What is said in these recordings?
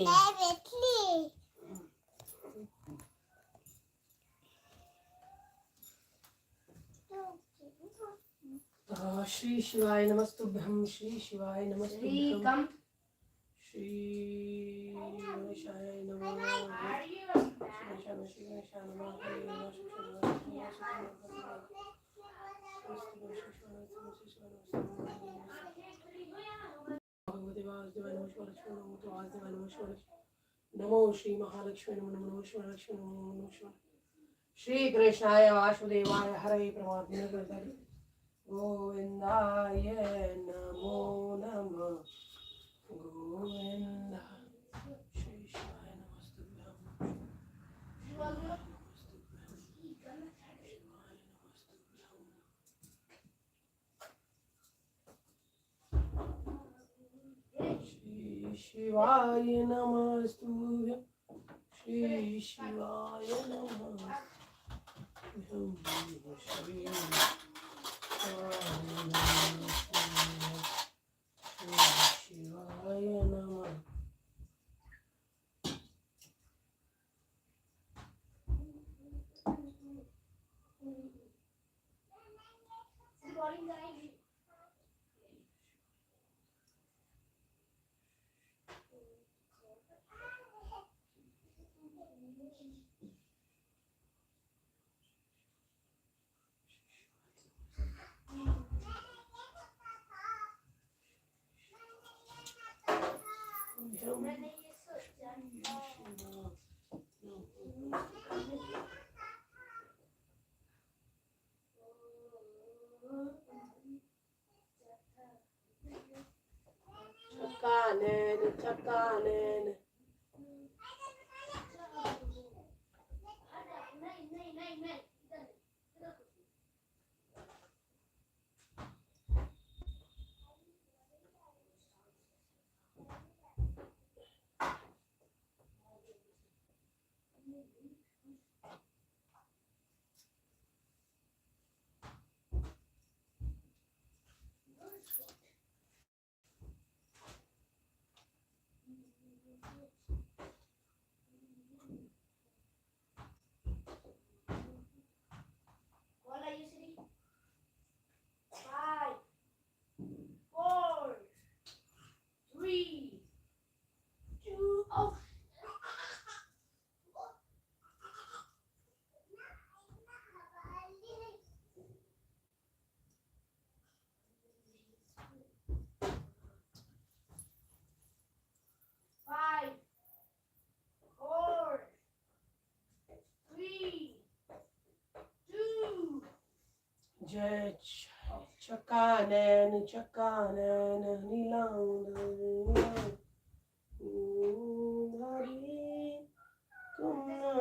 श्री शिवाय नमस्तुभ्यं श्री शिवाय नमस्तुभ्यं श्री गणेशाय नमः श्री गणेशाय नमः भगवते वासुदेवाय नमः नमो श्री महालक्ष्मी नमो श्री महालक्ष्मी नमो श्री कृष्णाय वासुदेवाय हरे परमात्मने गोविंदाय नमो नमः गोविंद श्री शिवाय नमस्तुभ्यं श्री शिवाय नमस्तुभ्यं श्री शिवाय नमस्तुभ्यं श्री शिवाय नमः Chakanen. Jai Chakanen, Chakanen, Nilang, Hari, तुम ना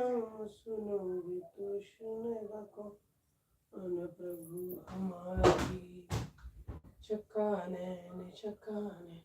सुनोगे तो सुनेगा कौन प्रभु हमारी चकाने चकाने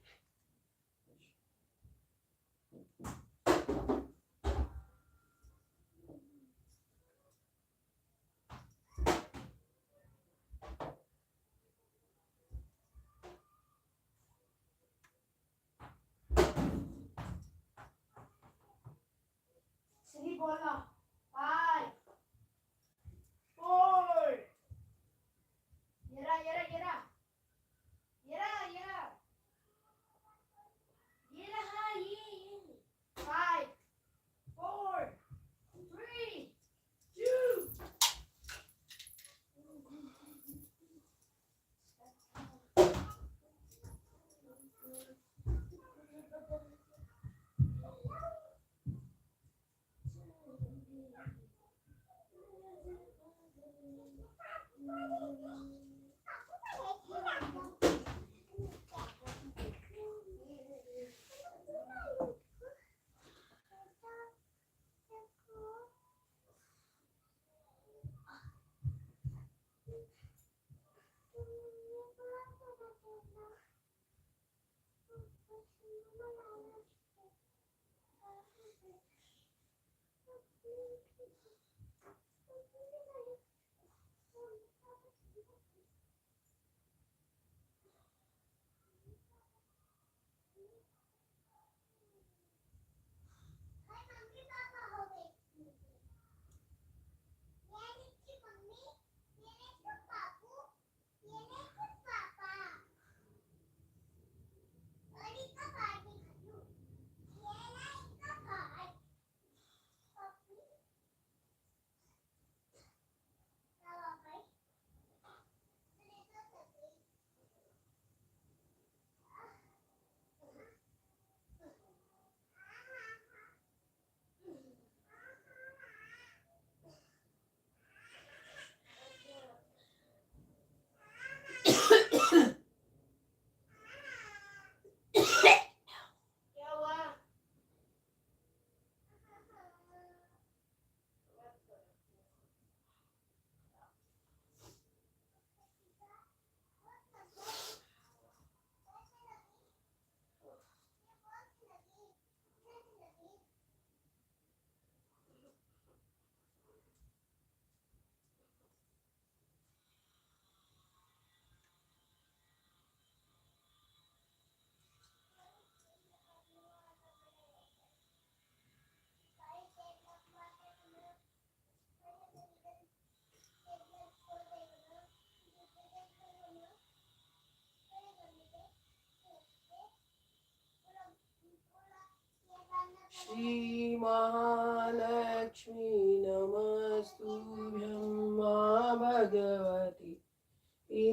श्री महालक्ष्मी नमस्तुभ्यं मां भगवती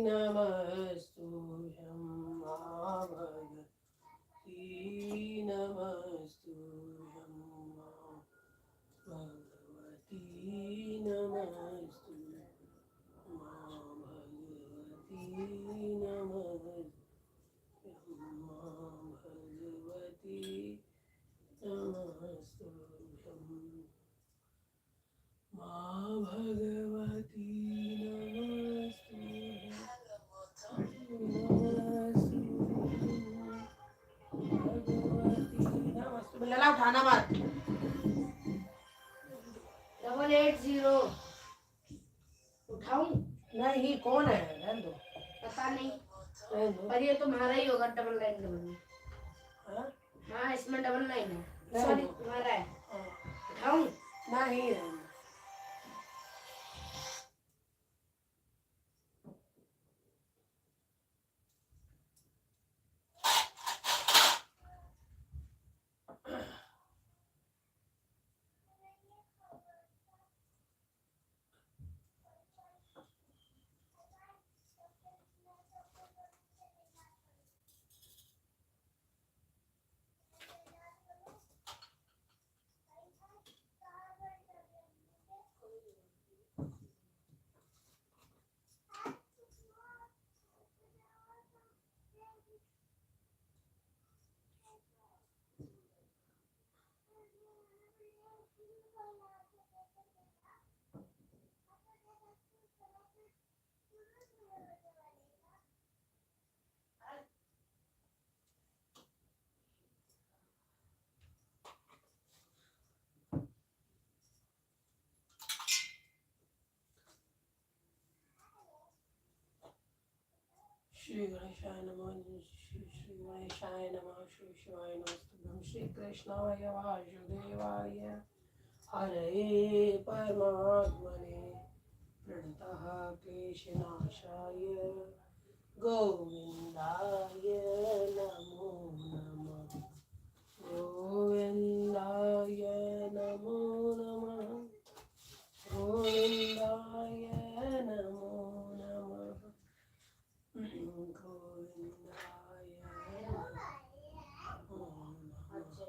नमस्तुभ्यं मां भगवती नमस्तुभ्यं मां भगवती नमस्तुभ्यं मां भगवती नमस्तुभ्यं मां भगवती नमस्तुभ्यं मां भगवती नमस्तुभ्यं लला उठाना मत 880 उठाऊं? नहीं कौन है रहने दो पता नहीं, रहने दो पर ये तुम्हारा ही होगा। Double line double. हाँ हाँ इसमें डबल लाइन है। रहने सॉरी दो तुम्हारा है। हाँ, उठाऊं? नहीं रहने दो श्री गणेशाय नमः श्री गणेशाय नमः श्री शिवाय नमस्तुभ्यं श्री कृष्णाय वासुदेवाय हरे परमात्मने प्रणतः क्लेशनाशाय गोविन्दाय नमो नमः गोविन्दाय नमो नमः गोविन्दाय नमो नमः गोविन्दाय नमो नमः गोविन्दाय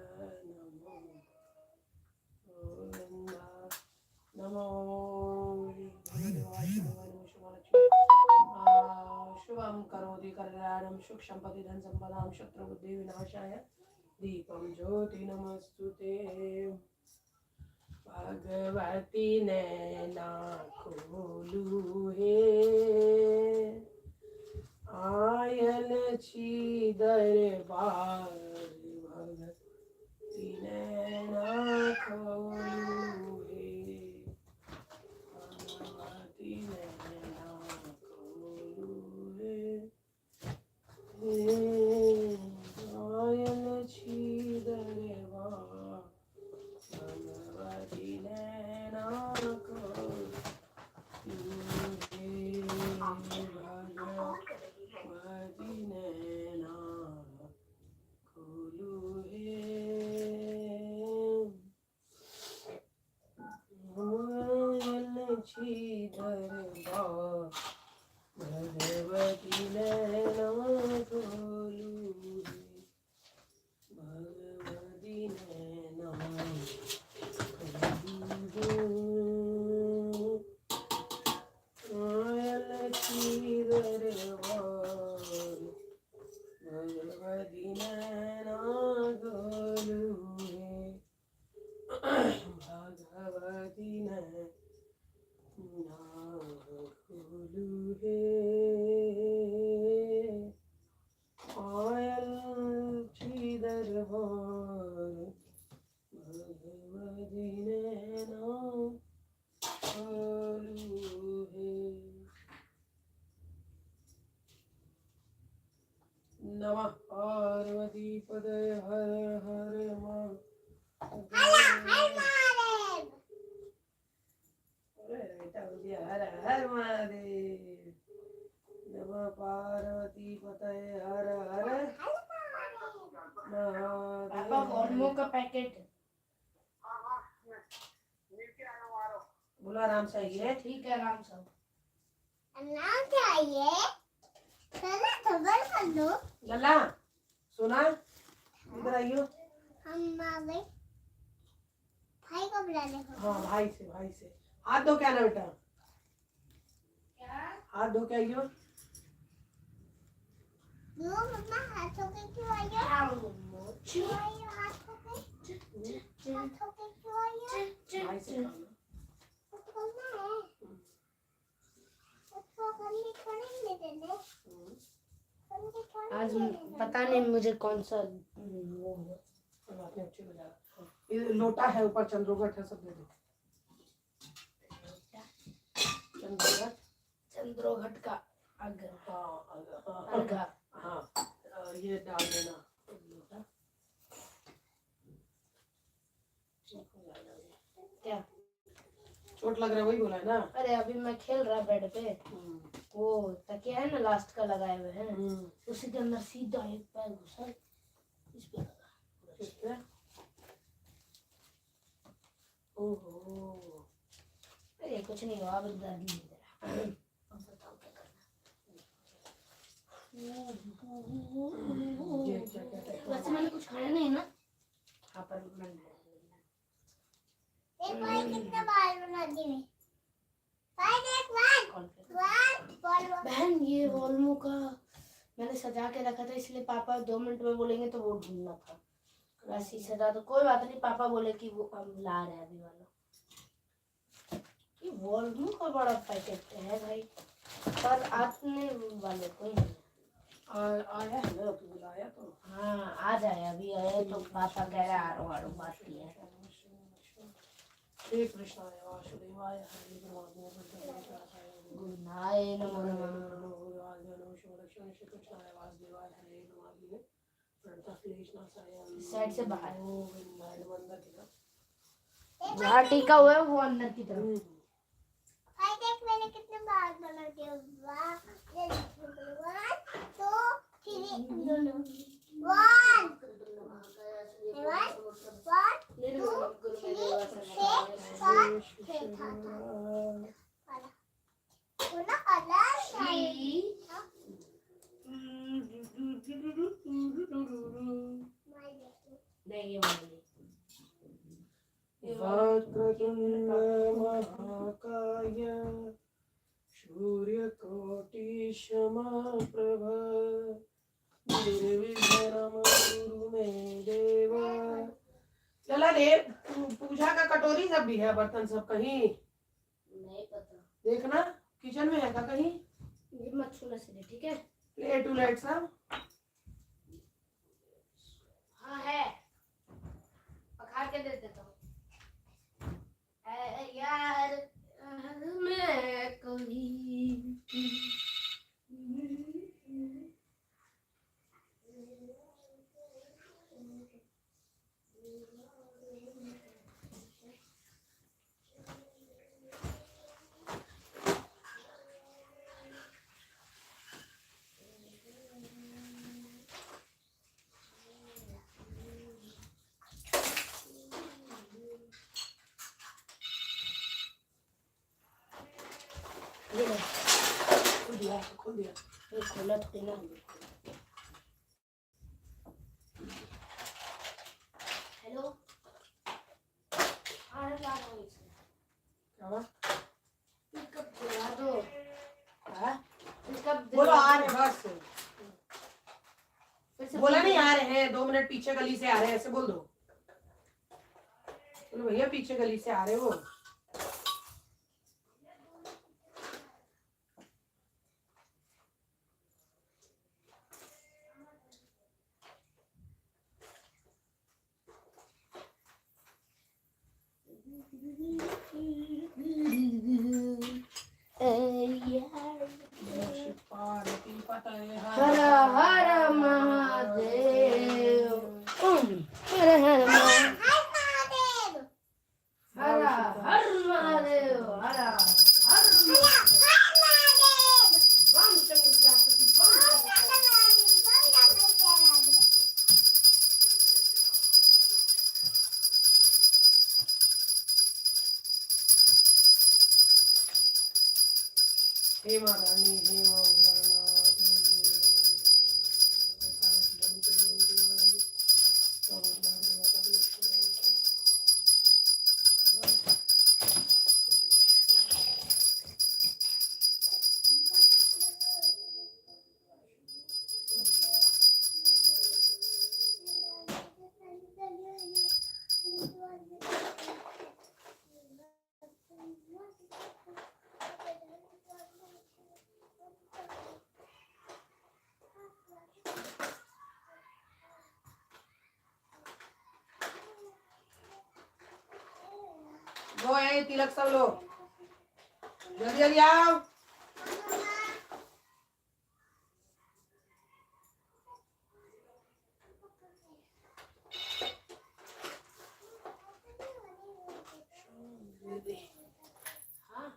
नमो गोविन्दा नमो शुभं करोति कल्याणं सुख सम्पदि धन सम्पदां शत्रुबुद्धि विनाशाय दीपं ज्योति नमस्तुते भगवती नैना खोलू हे आयल छी दरबार भगवती नैना खोलू हे भगवती नैना खोलू हे आयल छी दरबार भगवती नैना खोलू हे भगवती नैना खोलू हे आयल छी दरबार भगवती नैना खोलू हे भगवती नैना आयल छी दरबार भगवती नैना खोलू हे भगवती नैना खोलू हे आयल छी दरबार भगवती नैना खोलू हे नमः पार्वती पदे हर हर बेटा बोलिए हर हर महादेव नमः पार्वती पते हर हर ओलमो का पैकेट। बोला आराम से आइए। ठीक है आराम से। आराम से आइए। पहले खबर कर दो। लल्ला सुना, इधर आइयो। हम भाई को बुला ले। हाँ भाई से हाथ धो के आना बेटा। क्या? हाथ धो के आइयो। दो मम्मा हाथों के क्यों आइए? क्यों आइए हाथों के? हाथों के क्यों आइए? भाई से खाना। उसको करना है। उसको करने थोड़ी नहीं देने। करने थोड़ी आज नहीं देने। पता नहीं मुझे कौन सा वो है। आपने अच्छी बजा। ये लोटा है, ऊपर चंद्रोगट है, सब दे दो। चंद्रोघट का अगर हाँ अर्घा। हाँ ये डाल देना लोटा। ठीक हो जाएगा ये। क्या? चोट लग रहा है वही बोला है ना। अरे अभी मैं खेल रहा बेड पे, वो तकिया है ना लास्ट का लगाए हुए हैं, उसी के अंदर सीधा एक पैर घुसा इस पे लगा। किस पे? ओहो अरे कुछ नहीं हुआ, अब दर्द नहीं दे रहा। अब बताओ क्या करना। ये क्या वैसे मैंने कुछ खाया नहीं ना। हाँ पर मैं एक बार कितना बाल बना दिए? भाई देख बाल। बहन ये ओल्मो का मैंने सजा के रखा था, इसलिए पापा 2 मिनट में बोलेंगे तो वो ढूंढना था। वैसे ही सजा तो कोई बात नहीं, पापा बोले कि वो हम ला रहे हैं अभी वाला। ये वॉल्मो का बड़ा पैकेट है भाई, पर आने वाले कोई नहीं आया है ना, तू बुलाया तो। हाँ आ जाए, अभी आए तो पापा कह रहे आरो आरो बात की है। श्री कृष्णाय वासुदेवाय हरे परमात्मा गुरुनाय नमो नमः। श्री कृष्णाय वासुदेवाय हरे परमात्मा साइड से बाहर मंदिर की तरफ जहाँ टीका हुआ है वो अंदर की तरफ। भाई देख मैंने कितने बाल बना दिए। 1 2 नहीं ये वाली वक्रतुंड महाकाय सूर्यकोटि समप्रभ निर्विघ्नं कुरु मे देव। चला रे, पूजा का कटोरी सब भी है, बर्तन सब कहीं नहीं पता, देखना किचन में है का कहीं। ये मत छूना सीधे, ठीक है? प्लेट उलेट सब हाँ है, पकाड़ के दे देता हूँ। यार मैं कभी खोल दिया। ये खोला थोड़ी ना। हेलो आ रहा हूँ इसमें। क्या हुआ? पिकअप दिला दो। हाँ पिकअप बोलो आ रहे बस। फिर से बोला नहीं आ रहे हैं, 2 मिनट पीछे गली से आ रहे हैं, ऐसे बोल दो। बोलो भैया पीछे गली से आ रहे हो। हर हर महादेव। हर हर महादेव। हर हर महादेव। हर हर रामचंद्र जापति हे महारानी हे माँ भोलानाथ वो है तिलक सब लोग जल्दी जल्दी आओ। हाँ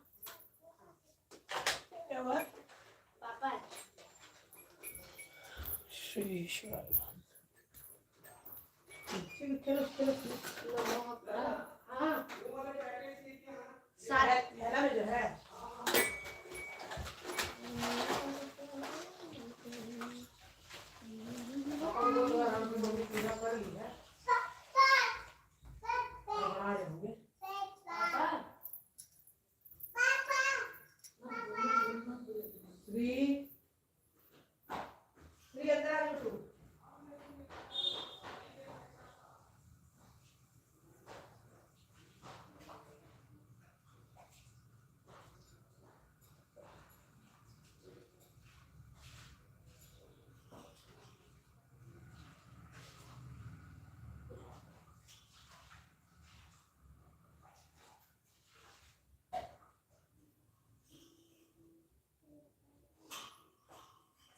क्या हुआ? पापा श्री शिवाय। चलो चलो लोगों का हाँ सारा थैला में जो है अपन लोग आराम से मम्मी पूजा कर ली है आ जाएंगे। श्री श्री अंदर आ जाओ।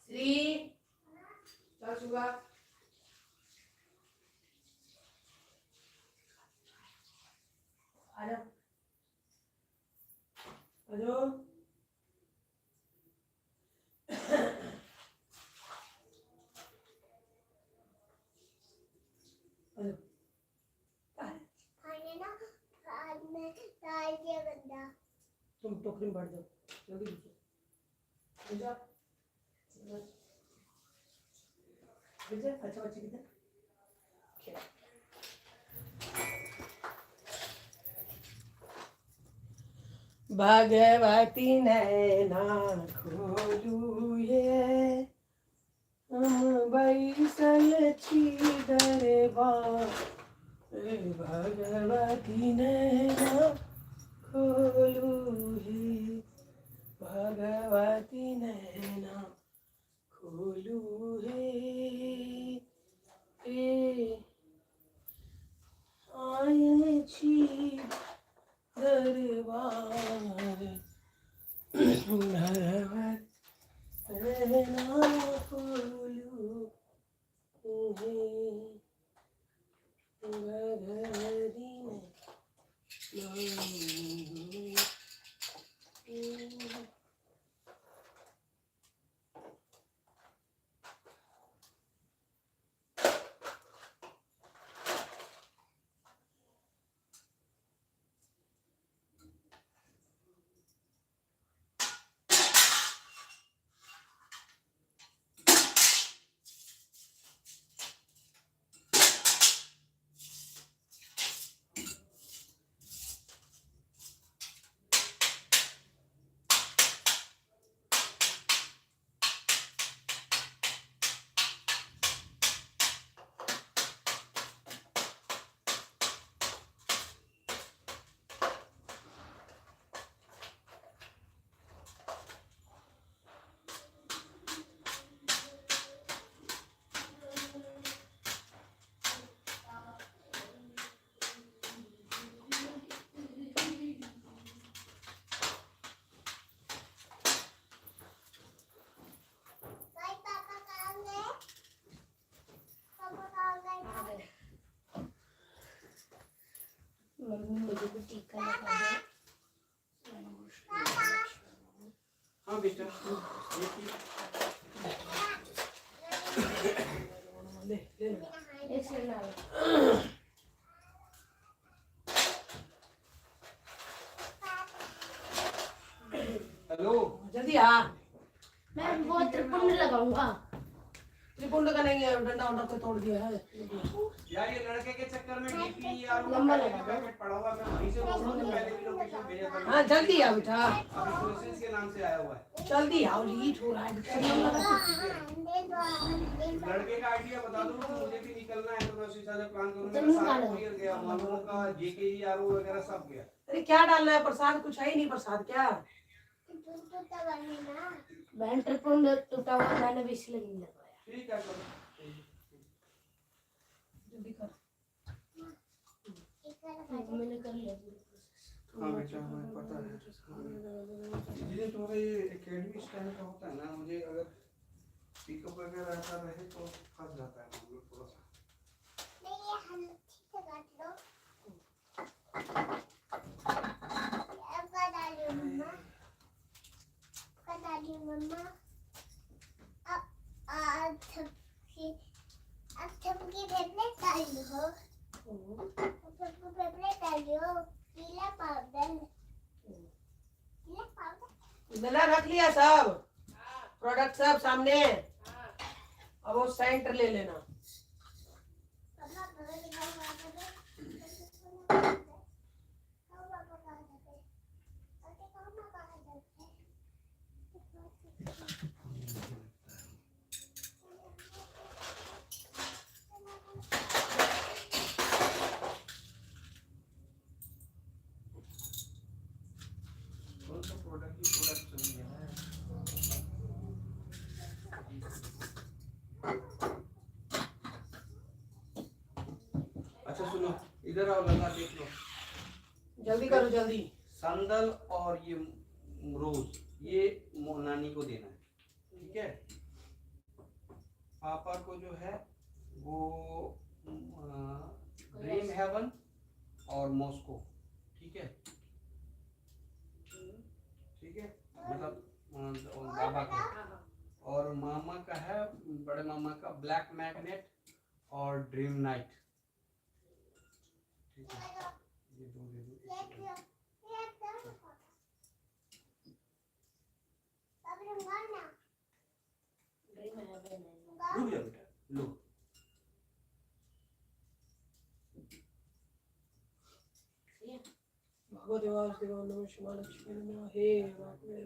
श्री चल सुबह आ जाओ आ जाओ। तुम टोकरी में भर दो जल्दी भेजो अच्छा बच्चे किधर भगवती नैना खोलू ये हम बैसल छी दरबार भगवती नैना खोलू हे भगवती नैना खोलू हे आए छी दरबार भगवती नैना खोलू हे भगवती मुझे भी टीका लगा दो। हाँ बेटा ले ले एक सेकंड आ हेलो जल्दी आ। मैं वो त्रिपुंड लगाऊंगा। त्रिपुंड का नहीं है, डंडा उंडा को तोड़ दिया है। यार ये लड़के के चक्कर में डीपी यार लंबा का लगा। पैकेट पड़ा हुआ है, मैं वहीं से बोल रहा हूँ कि पहले भी लोकेशन भेजा था। हाँ जल्दी आ बेटा, अभी क्वेश्चंस के नाम से आया हुआ है। जल्दी आओ, लीट हो रहा है। लड़के का आइडिया बता दो तो मुझे भी निकलना है, तो मैं उसी हिसाब से प्लान करूंगा। जल्दी सारा निकालो। क्लियर गया, मालूम का जेकेईआरओ वगैरह सब गया। अरे क्या डालना है, प्रसाद कुछ है ही नहीं। प्रसाद क्या? बहन त्रिपुंड टूटा हुआ, मैंने भी इसलिए नहीं लगवाया। ठीक है चलो। जल्दी कर। मैंने कर लिया। हाँ बेटा मुझे पता है। जिस तुम्हारा ये एकेडमी स्टाइल का होता है ना, मुझे अगर पिकअप वगैरह ऐसा रहे तो फंस जाता है हम लोग थोड़ा सा। मिला रख लिया सब प्रोडक्ट सब सामने। अब वो सेंटर ले लेना। कौन सा प्रोडक्ट ही प्रोडक्ट चल गया है। अच्छा सुनो, इधर आओ, लगा देख लो। जल्दी करो जल्दी। संदल और ये रोज ये नानी को देना है, ठीक है। पापा को जो है वो ड्रीम हेवन और मॉस्को, ठीक है। ठीक है, मतलब बाबा का। और मामा का है, बड़े मामा का ब्लैक मैग्नेट और ड्रीम नाइट, ठीक है। ये दो दे दो। रुक जा बेटा, लो। भगवते वासुदेवाय नमः शिवाय लक्ष्मी नमः। हे वासुदेव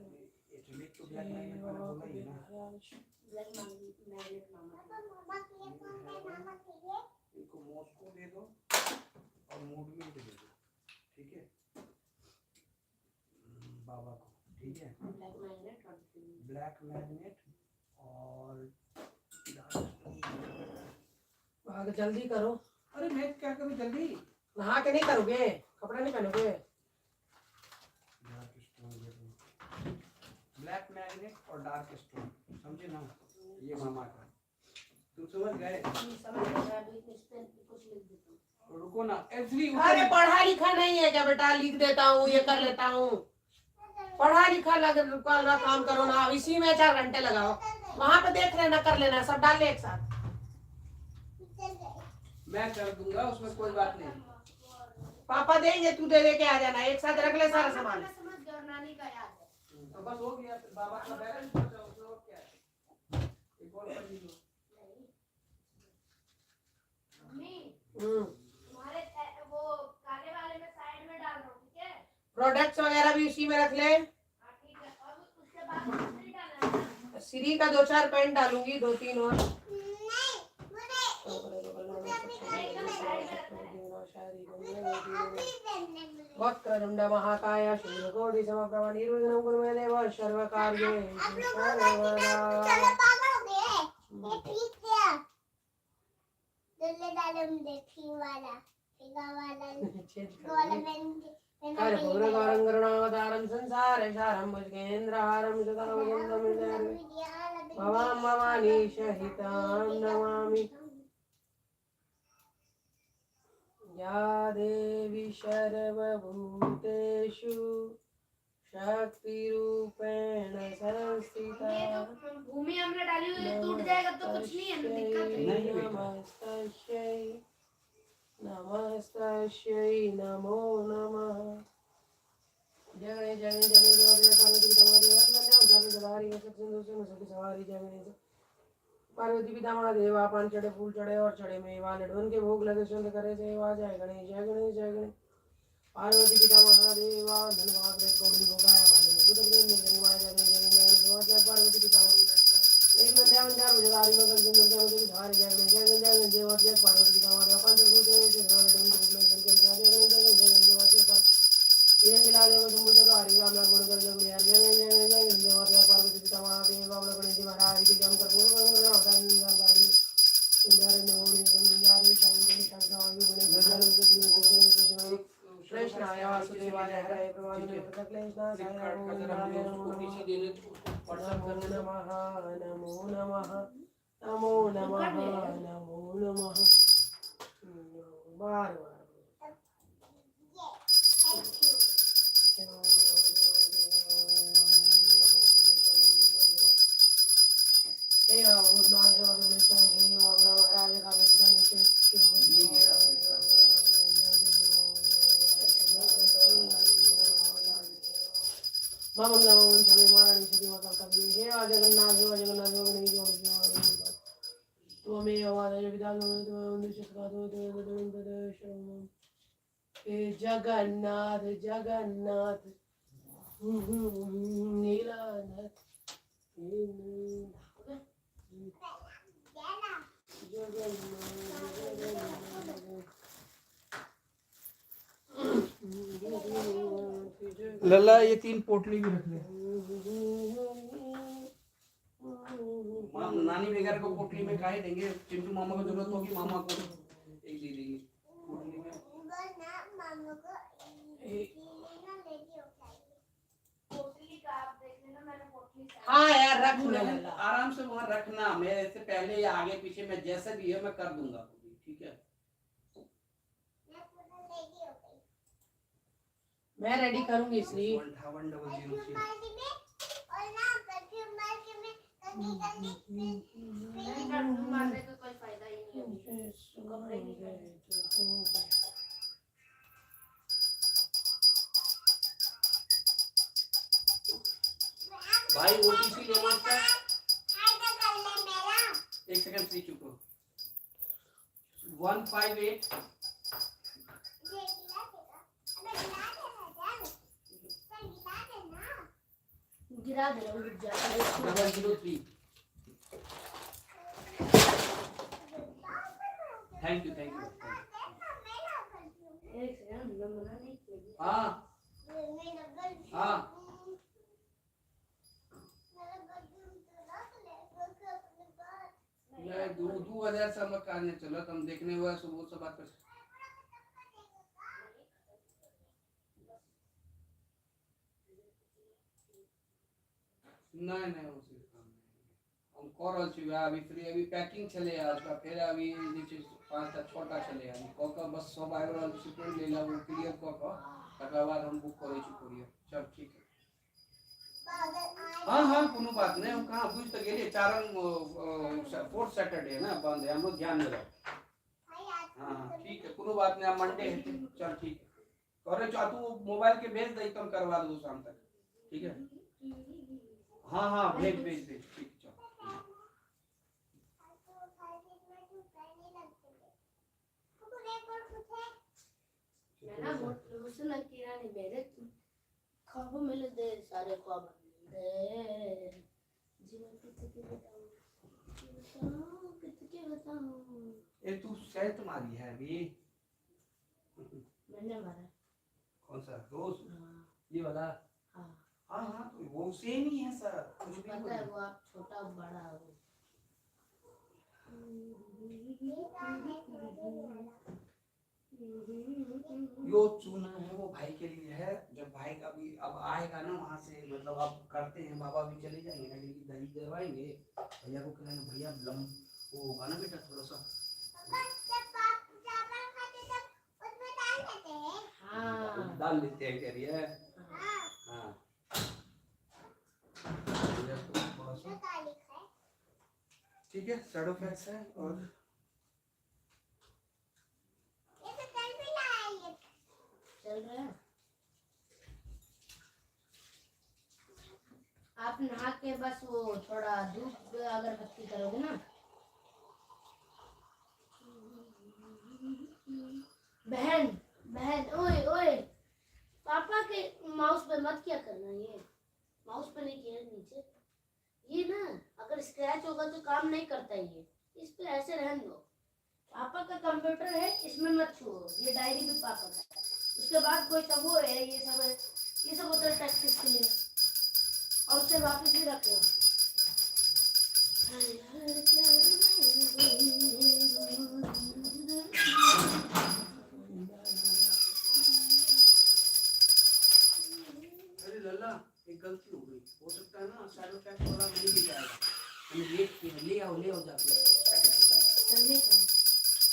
एक्चुअली तो ब्लैक मैग्नेट मैंने बोला ही ना। ब्लैक मैग्नेट मामा। इनको मॉस्को दे दो और मूड मिल्क दे दो, ठीक है। बाबा को, ठीक है। ब्लैक मैग्नेट और भाग जल्दी करो। अरे मैं क्या करूं जल्दी। नहा के नहीं करोगे? कपड़ा नहीं पहनोगे? ब्लैक मैग्नेट और डार्क स्टोन, समझे ना। ये मामा का, तुम समझ गए। रुको ना, एवरी अरे पढ़ा लिखा नहीं है क्या बेटा? लिख देता हूँ, ये कर लेता हूँ। पढ़ा लिखा वाला काम करो ना। इसी में 4 घंटे लगाओ। वहां पे देख लेना, कर लेना, सब डाल ले एक साथ। मैं कर दूंगा, उसमें कोई बात नहीं। पापा देंगे, तू दे दे के आ जाना। एक साथ रख ले सारा सामान। नानी का याद है। तो बस हो गया। बाबा का बैलेंस बचा, उसमें और क्या है। एक और कर लीजिए। तुम्हारे वो काले वाले में साइड में डाल दो, ठीक है। प्रोडक्ट्स वगैरह भी उसी में रख ले। ठीक है। और उसके बाद नहीं डालना है। श्री का 2-4 पैंट डालूंगी, 2-3 और। वक्रतुंड महाकाय सूर्यकोटि समप्रभ निर्विघ्नं कुरु मे देव सर्वकार्येषु सर्वदा। कर्पूरगौरं संसारे सारं भुजगेन्द्रहारं सदा भुजगं भवां भवानी सहितां नमामि। या देवी सर्वभूतेषु शक्तिरूपेण संस्थिता। भूमि हमने डाली हुई है, टूट जाएगा तो कुछ नहीं है ना, दिक्कत नहीं। नमस्तस्यै नमो नमः। जय जय जय जय जय झाली सवारी है सिंदूर से सखी सवारी जगने से पार्वती पिता महादेव पान चढ़े फूल चढ़े और चढ़े मेवा लड्डून के भोग लगे सुंद करे सेवा जय गणेश जय गणेश जय गणेश पार्वती पिता महादेव धनभाग रे कौड़ी भोगाया वाले बुद्ध देव ने गंगा जय गणेश जय गणेश जय पार्वती पिता एक नंदा वंदा बुझारी मगर सुंदर जय गणेश सवारी जय गणेश जय गणेश जय और जय पार्वती पिता महादेव पान चढ़े फूल चढ़े सेवा लड्डून के भोग लगे सुंद करे जय गणेश जय गणेश जय पर इधर मिला देव शंभु से हरि राम नाम गुण कर जय जय जय जय जय जय जय पार्वती पिता महादेव बाबा गणेश महाराज की जम कर पूर्ण गण होता है इंद्र ने होने संयारी शंकर शंकर कृष्णाय वासुदेवाय हरे प्रमाणे प्रक्लेशनाय नमो नमः नमो नमः नमो नमः बार बार हे भगवान हे परमेश्वर हे भगवान महाराज का वचन नीचे के मामंग नमः सभी महारानी सभी माता कवि हे जगन्नाथ हे जगन्नाथ हे गणेश त्वमेव वादय विदानं त्वमेव शरणं हे जगन्नाथ जगन्नाथ नीलानाथ लल्ला ये 3 पोटली भी रख ले। नानी वगैरह को पोटली में काहे देंगे, चिंटू मामा को जरूरत होगी मामा को एक दे देंगे पोटली में। हाँ यार रख आराम से वहाँ रखना, मैं इससे पहले या आगे पीछे मैं जैसे भी है मैं कर दूंगा, ठीक है। मैं रेडी करूंगी इसलिए मारने का कोई फायदा ही नहीं है। भाई ओटीपी ले लो इसका, एक सेकंड से चुप हो। 158 गिरा दे रहा डबल 03। थैंक यू एक सेकंड मैं मना नहीं किया। हाँ हाँ मैं 2000 से हम करने चलो तुम देखने हुआ सुबह से बात कर। नहीं उसी काम हम करल छी अभी फ्री अभी पैकिंग चले आज का, फिर अभी नीचे 5टा 6टा चले अभी कोका बस सब आइ रहल छी, कोई ले ला वो क्लियर कोका तकर बाद हम बुक करै छी कोरियर। चल ठीक है। हाँ कोनो बात नहीं, हम कहाँ बुझ तो गेलिए चारन 4th सैटरडे है ना बंद है, हम लोग ध्यान में रहो। हाँ ठीक है कोनो बात नहीं, मंडे है चल ठीक है। करे चाह तू मोबाइल के भेज दे तुम करवा दो शाम तक, ठीक है। हाँ भेज ठीक चल। मैं ना मुझसे ना किरा नहीं मेरे ख्वाबों में ले दे सारे ख्वाब दे जीवन कितने बताऊं ये तू शायद तुम्हारी है अभी मैंने मारा। कौन सा रोज? हाँ ये वाला? हाँ तो वो सेम ही है सर, कुछ भी पता है वो आप छोटा बड़ा हो। यो चूना है वो भाई के लिए है, जब भाई का भी अब आएगा ना वहाँ से, मतलब आप करते हैं बाबा भी चले जाएंगे ना, लेकिन दही दरवाएंगे भैया को कहना भैया लम वो होगा ना बेटा थोड़ा सा डाल लेते हैं कह रही है। हाँ ठीक है शैडो फैक्स है और चल रहा है। आप के बस वो थोड़ा धूप अगरबत्ती करोगे ना। बहन बहन ओए ओए, पापा के माउस पे मत क्या करना, ये माउस पे नहीं किया नीचे, ये ना अगर स्क्रैच होगा तो काम नहीं करता ये, इस पे ऐसे रहने दो। पापा का कंप्यूटर है, इसमें मत छुओ, ये डायरी भी पापा का है। उसके बाद कोई सब वो है, ये सब होता है टैक्टिस के लिए, और उसे वापस भी रख लो। अरे लल्ला, एक गलती हो गई, हो सकता है ना शैडो पैक वाला मिल भी जाएगा। मैंने लेट किया, ले आओ जाके करने का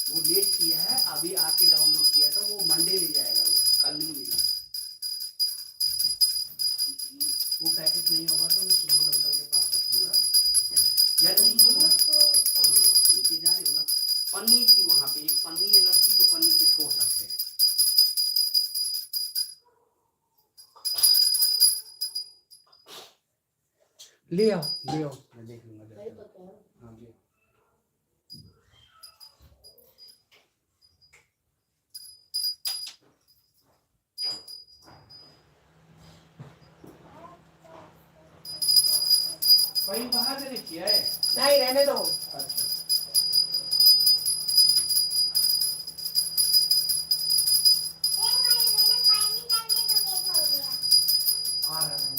वो लेट किया है, अभी आके डाउनलोड किया था, वो मंडे ले जाएगा, वो कल नहीं लेगा। वो पैकेट नहीं होगा तो मैं सुबह अंकल के पास रख दूंगा, या नहीं तो नीचे जा रही हो ना, पन्नी थी वहाँ पे, एक पन्नी अगर थी तो पन्नी पे छोड़ सकते हैं। ले आओ मैं देख लूंगा। हाँ जी। वही बाहर से किया है? नहीं रहने दो। अच्छा। आ रहा है।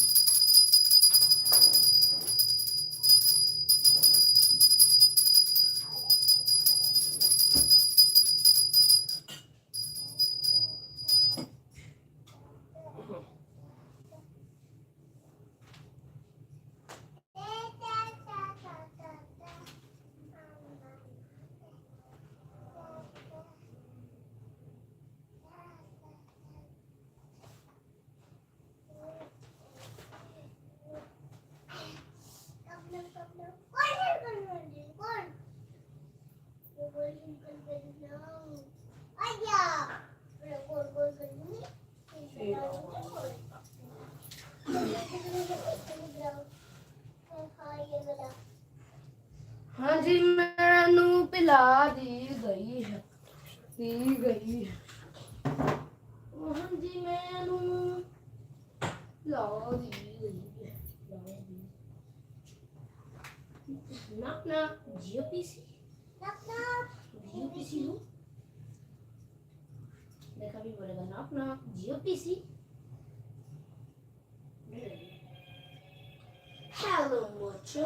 हाँ जी, मैनू पिला दी गई है। हाँ जी, मैनू पिला दी गई है। ना जीओपीसी हूँ, देखा भी बोलेगा ना अपना जीओपीसी। हेलो मोचो,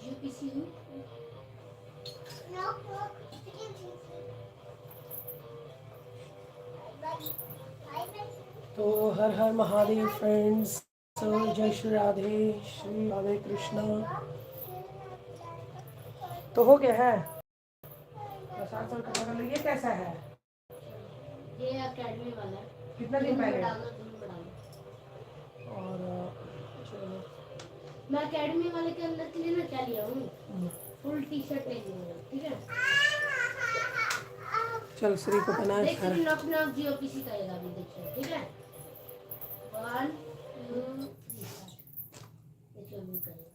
जीओपीसी हूँ। तो हर हर महादेव फ्रेंड्स, तो जय श्री राधे कृष्णा। तो हो गया है प्रसाद सर का पकड़, ये कैसा है? ये एकेडमी वाला है। कितना दिन पहले? और चलो मैं एकेडमी वाले के अंदर के लिए ना क्या लिया हूँ, फुल टी शर्ट ले ली हूँ, ठीक है। चल श्री को बना देख रही नॉक नॉक जीओपीसी करेगा अभी, देखिए, ठीक है। 1 2 3 देखिए अभी करेगा।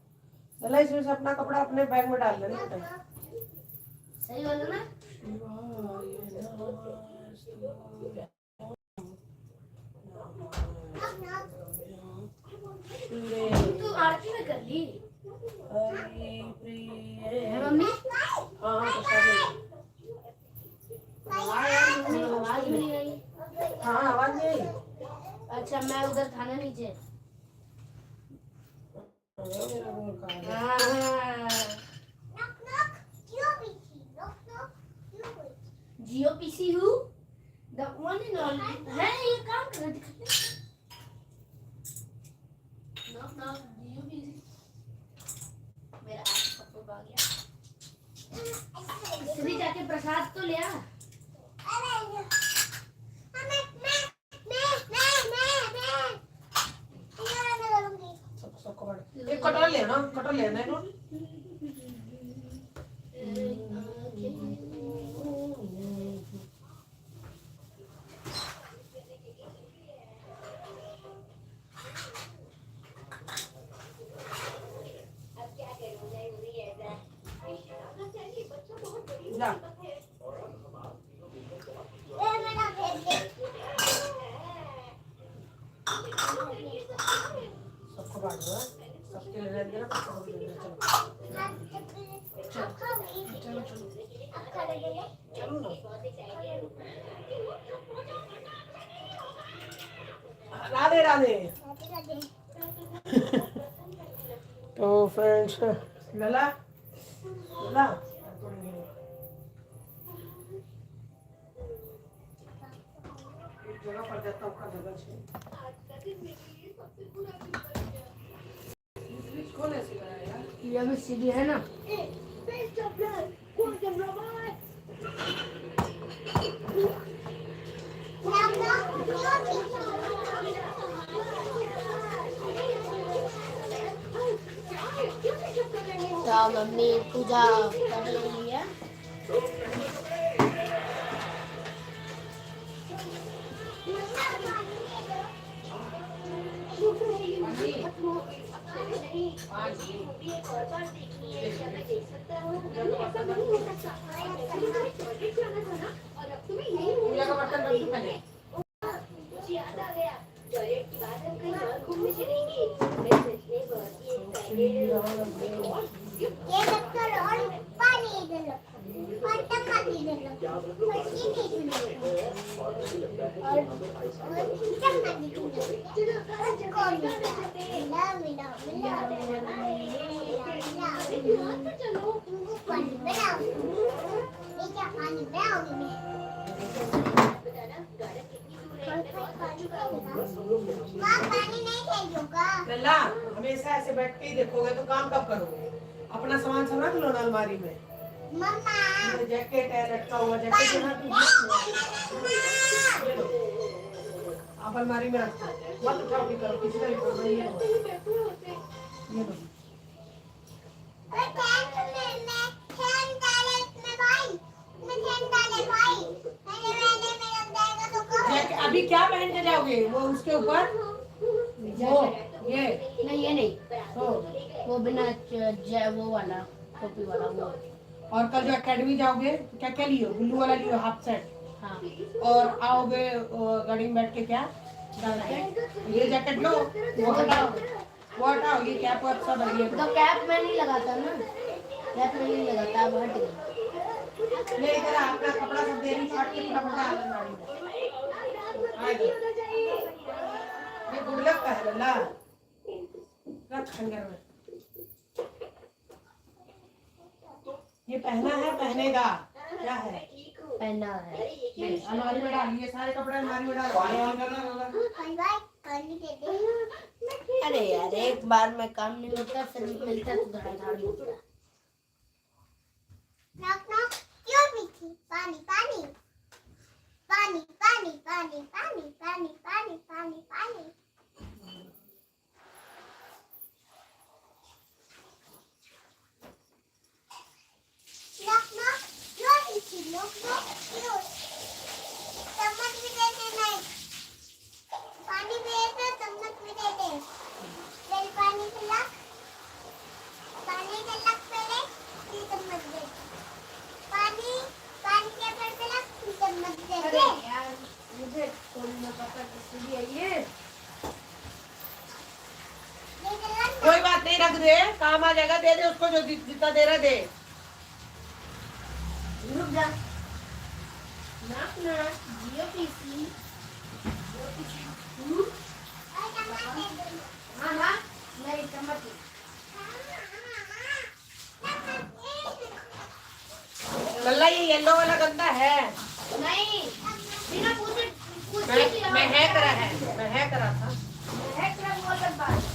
चला, इसमें से अपना कपड़ा अपने बैग में डाल लेना बेटा। सही वाला ना? तू आरती में कर ली है मम्मी? हाँ आवाज भी नहीं आई। हाँ आवाज नहीं आई। अच्छा, मैं उधर था ना नीचे। जीओपीसी हूँ, द वन एंड ओनली है, ये काम कर दिखाते। नॉक नॉक जीओपीसी, मेरा आज कपड़ा आ गया। इसलिए जाके प्रसाद तो ले आ। सबको लेना है जा ए मेरा भेज दे सबको बांट दो सबके लिए रहने देना सबको भी देना चलो चलो चलो चलो ना राधे राधे तो फ्रेंड्स लला लला एक जगह पर जाता हूँ का जगह से कौन ऐसे कराया यार ये भी सीढ़ी है ना तो मम्मी पूजा कर रही है पूजा का बर्तन रख दो पहले ये डॉक्टर और पानी इधर लो और टमाटर इधर लो और ये नहीं और टमाटर इधर कौन मिला मिला मिला चलो पानी बनाओ ये क्या पानी बनाओगी मैं माँ पानी नहीं चाहिएगा लल्ला हमेशा ऐसे बैठ के ही देखोगे तो काम कब करोगे अपना सामान सब रख लो ना अलमारी में मम्मा ये जैकेट है लटका हुआ जैकेट है ना ये लो आप अलमारी में रखो मत उठाओ की करो किसी का भी करो ये लो ये लो मैं फैन डाले इसमें भाई मैं फैन डाले भाई मैंने में लग जाएगा तो कब जैकेट अभी क्या पहन के जाओगे वो उसके ऊपर वो ये नहीं ये नहीं तो वो बिना वो वाला टोपी वाला वो और कल जो एकेडमी जाओगे तो क्या क्या लियो ब्लू वाला लियो हाफ सेट हाँ और आओगे गाड़ी में बैठ के क्या ये जैकेट लो वो हटाओ ये कैप वैप सब है ये तो कैप में नहीं लगाता ना कैप में नहीं लगाता अब हट गई ले इधर अपना कपड़ा सब दे रही काट के फटाफट डाल गाड़ी में आ जाओ। ये गुल्लक का है लल्ला रख हंगर में ये पहना है पहनेगा क्या है पहना है ये अलमारी में डाल ये सारे कपड़े अलमारी में डाल पानी ऑन करना लगा भाई पानी दे दे अरे यार एक बार में काम नहीं होता फिर मिलता तो धड़ाधड़ होता नॉक नॉक क्यों पीछे पानी पानी पानी पानी पानी पानी पानी पानी पानी पानी नॉक नॉक क्यों पीछे नॉक नॉक क्यों चम्मच भी दे दे नहीं पानी भी दे दे चम्मच भी दे दे पहले पानी से लग पहले फिर चम्मच दे पानी पानी के ऊपर से लग फिर चम्मच दे दे यार मुझे खोलना पता किसी भी है ये कोई बात नहीं रख दे काम आ जाएगा दे दे उसको जो जितना दे रहा दे रुक जा नाक ना जियो पीसी और चम्मच दे दे हाँ हाँ नहीं चम्मच लल्ला ये येलो वाला गंदा है नहीं बिना पूछे कुछ मैं है करा था है करा वो अलग बात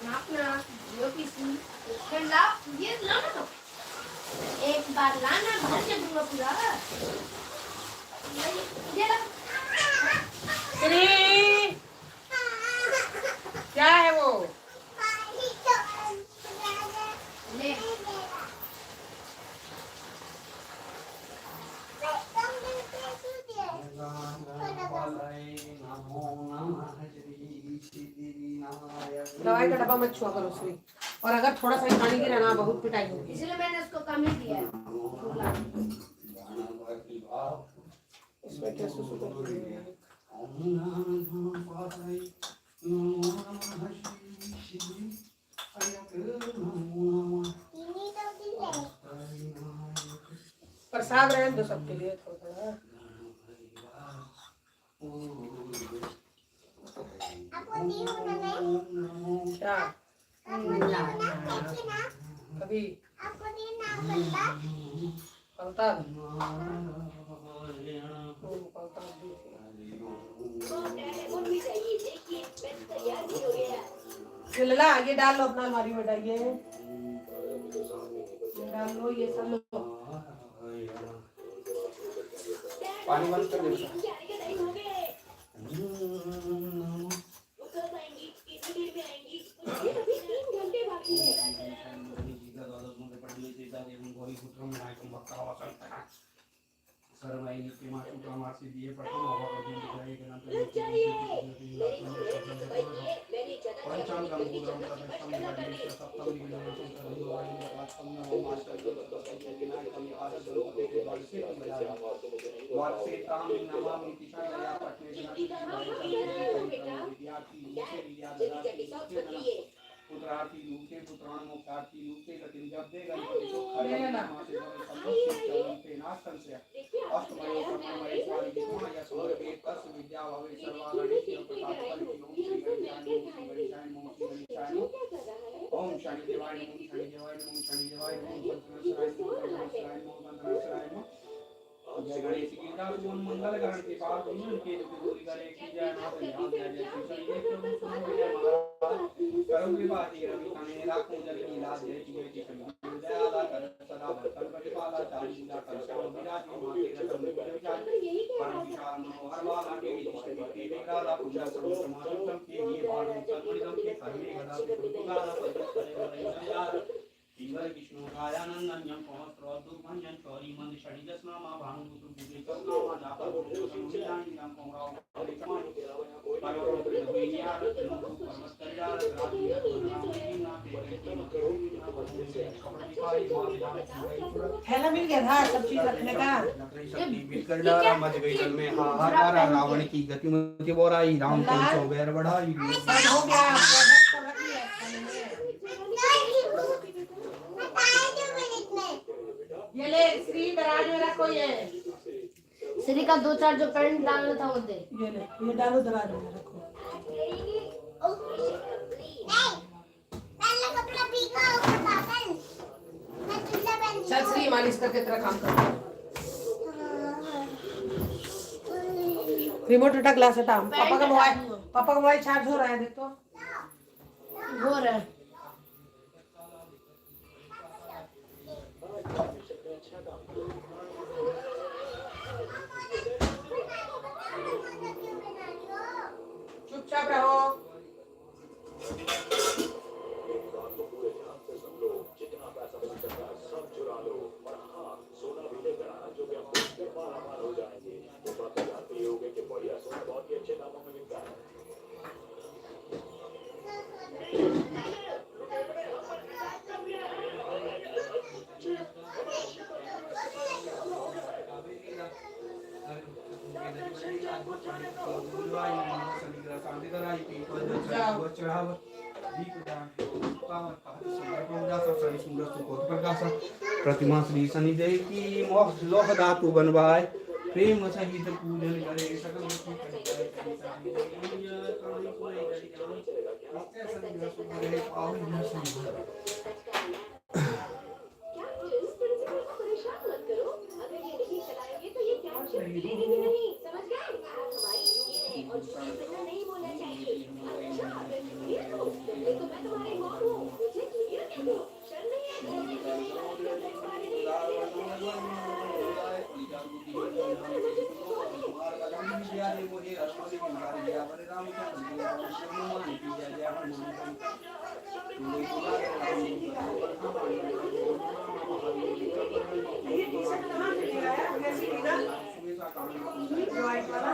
नाक ना जियो पीसी ला ये ला ना तो एक बार लाना भर के दूंगा पूरा। ये ला। श्री क्या है वो? ले। दवाई का डब्बा मत छुआ करो उसमें, और अगर थोड़ा सा पानी गिरा ना बहुत पिटाई होगी। इसलिए मैंने उसको कम ही दिया है। इसमें क्या सुसु करती है? प्रसाद रहने दो सबके लिए थोड़ा। क्या कभी पलता लला ये डाल लो अपना अलमारी में डालिए, ये डाल लो, ये सब लो। पानी बंद कर दे। पुत्रार्थी लूटे पुत्राण मोक्षार्थी लूटे गतिम जब दे गई तो खरे नाम से समस्त चरण पे नाशन से अष्टमयो कर्ममय स्वामी विद्या या समर्पे तस् विद्या भवे सर्वागणित प्रताप फल की ओम शनि देवाय नमः शनि देवाय नमः शनि देवाय नमः पंचमशराय नमः मंत्रशराय नमः जय गणेश की दास गुण मंगल गण के पार दुनिया के दूरी करे की जय नाथ ध्यान जय जय श्री शनि देव प्रभु सुनो जय महाराज करम विवादी रवि तने लाखों जग नीला जय जय की शनि दयाला कर सदा भक्तन प्रतिपाला चारी पूजा कर श्याम विराज माते रतन विचार परम विचार मनोहर वाला के विष्णु भक्ति वेदाला पूजा सर्व समानम के ये भाव सर्वनिदम के हरे गदा पुगाला पद करे वरयार इंद्र विष्णु गायानंदन्यं पवस्त्रोद्दुर्भंजन चौरी मंद शनि दशनामा भानुपुत्र पूजे कर्मा जापा पुरुष संविधानी नाम कोमराव परिकमान परवरोत्र दुनिया रत्न परमत कल्याण राजी नाम थैला मिल गया था सब चीज रखने का। बिल्कुल डाला मच गई जल में हाहाकार रावण की गतिमति बोराई राम को सो बैर बढ़ाई सब हो गया, प्रोडक्ट तो रख लिया खाने में। ये ले श्री दराज में रखो, ये श्री का 2-4 जो पैंट डालना था वो दे। ये ले, ये डालो दराज में रखो। चल श्री मालिश करके तेरा काम कर। रिमोट हटा, ग्लास हटा। पापा का मोबाइल चार्ज हो रहा है, देख तो। हो रहा है। चुपचाप रहो। प्रतिमा श्री शनिदेव की मोक्ष लोक धातु बनवाए प्रेम सहित पूजन करे सकल ये टी शर्ट कहाँ से ले आया? कैसी थी ना? व्हाइट वाला?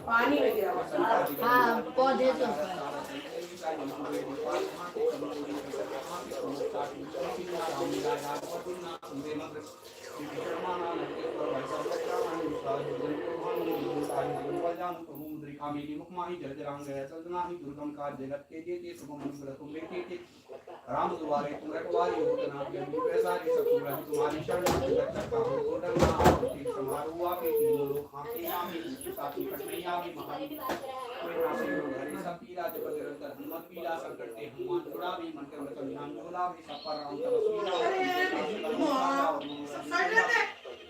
पानी में गिरा हुआ। हाँ पौधे तो राम द्वारे तुम रखवारी हो तना के पैसा के सब तुम्हारी शरण में रखता हूं तो डरना आपके समारोह के तीनों लोग आके आमी के साथ कटैया में महान कोई नासे हरि सब पीला जब निरंतर हनुमत पीला संकट के हनुमान थोड़ा भी मन कर मतलब ध्यान जोला भी सब पर राम तपस्वी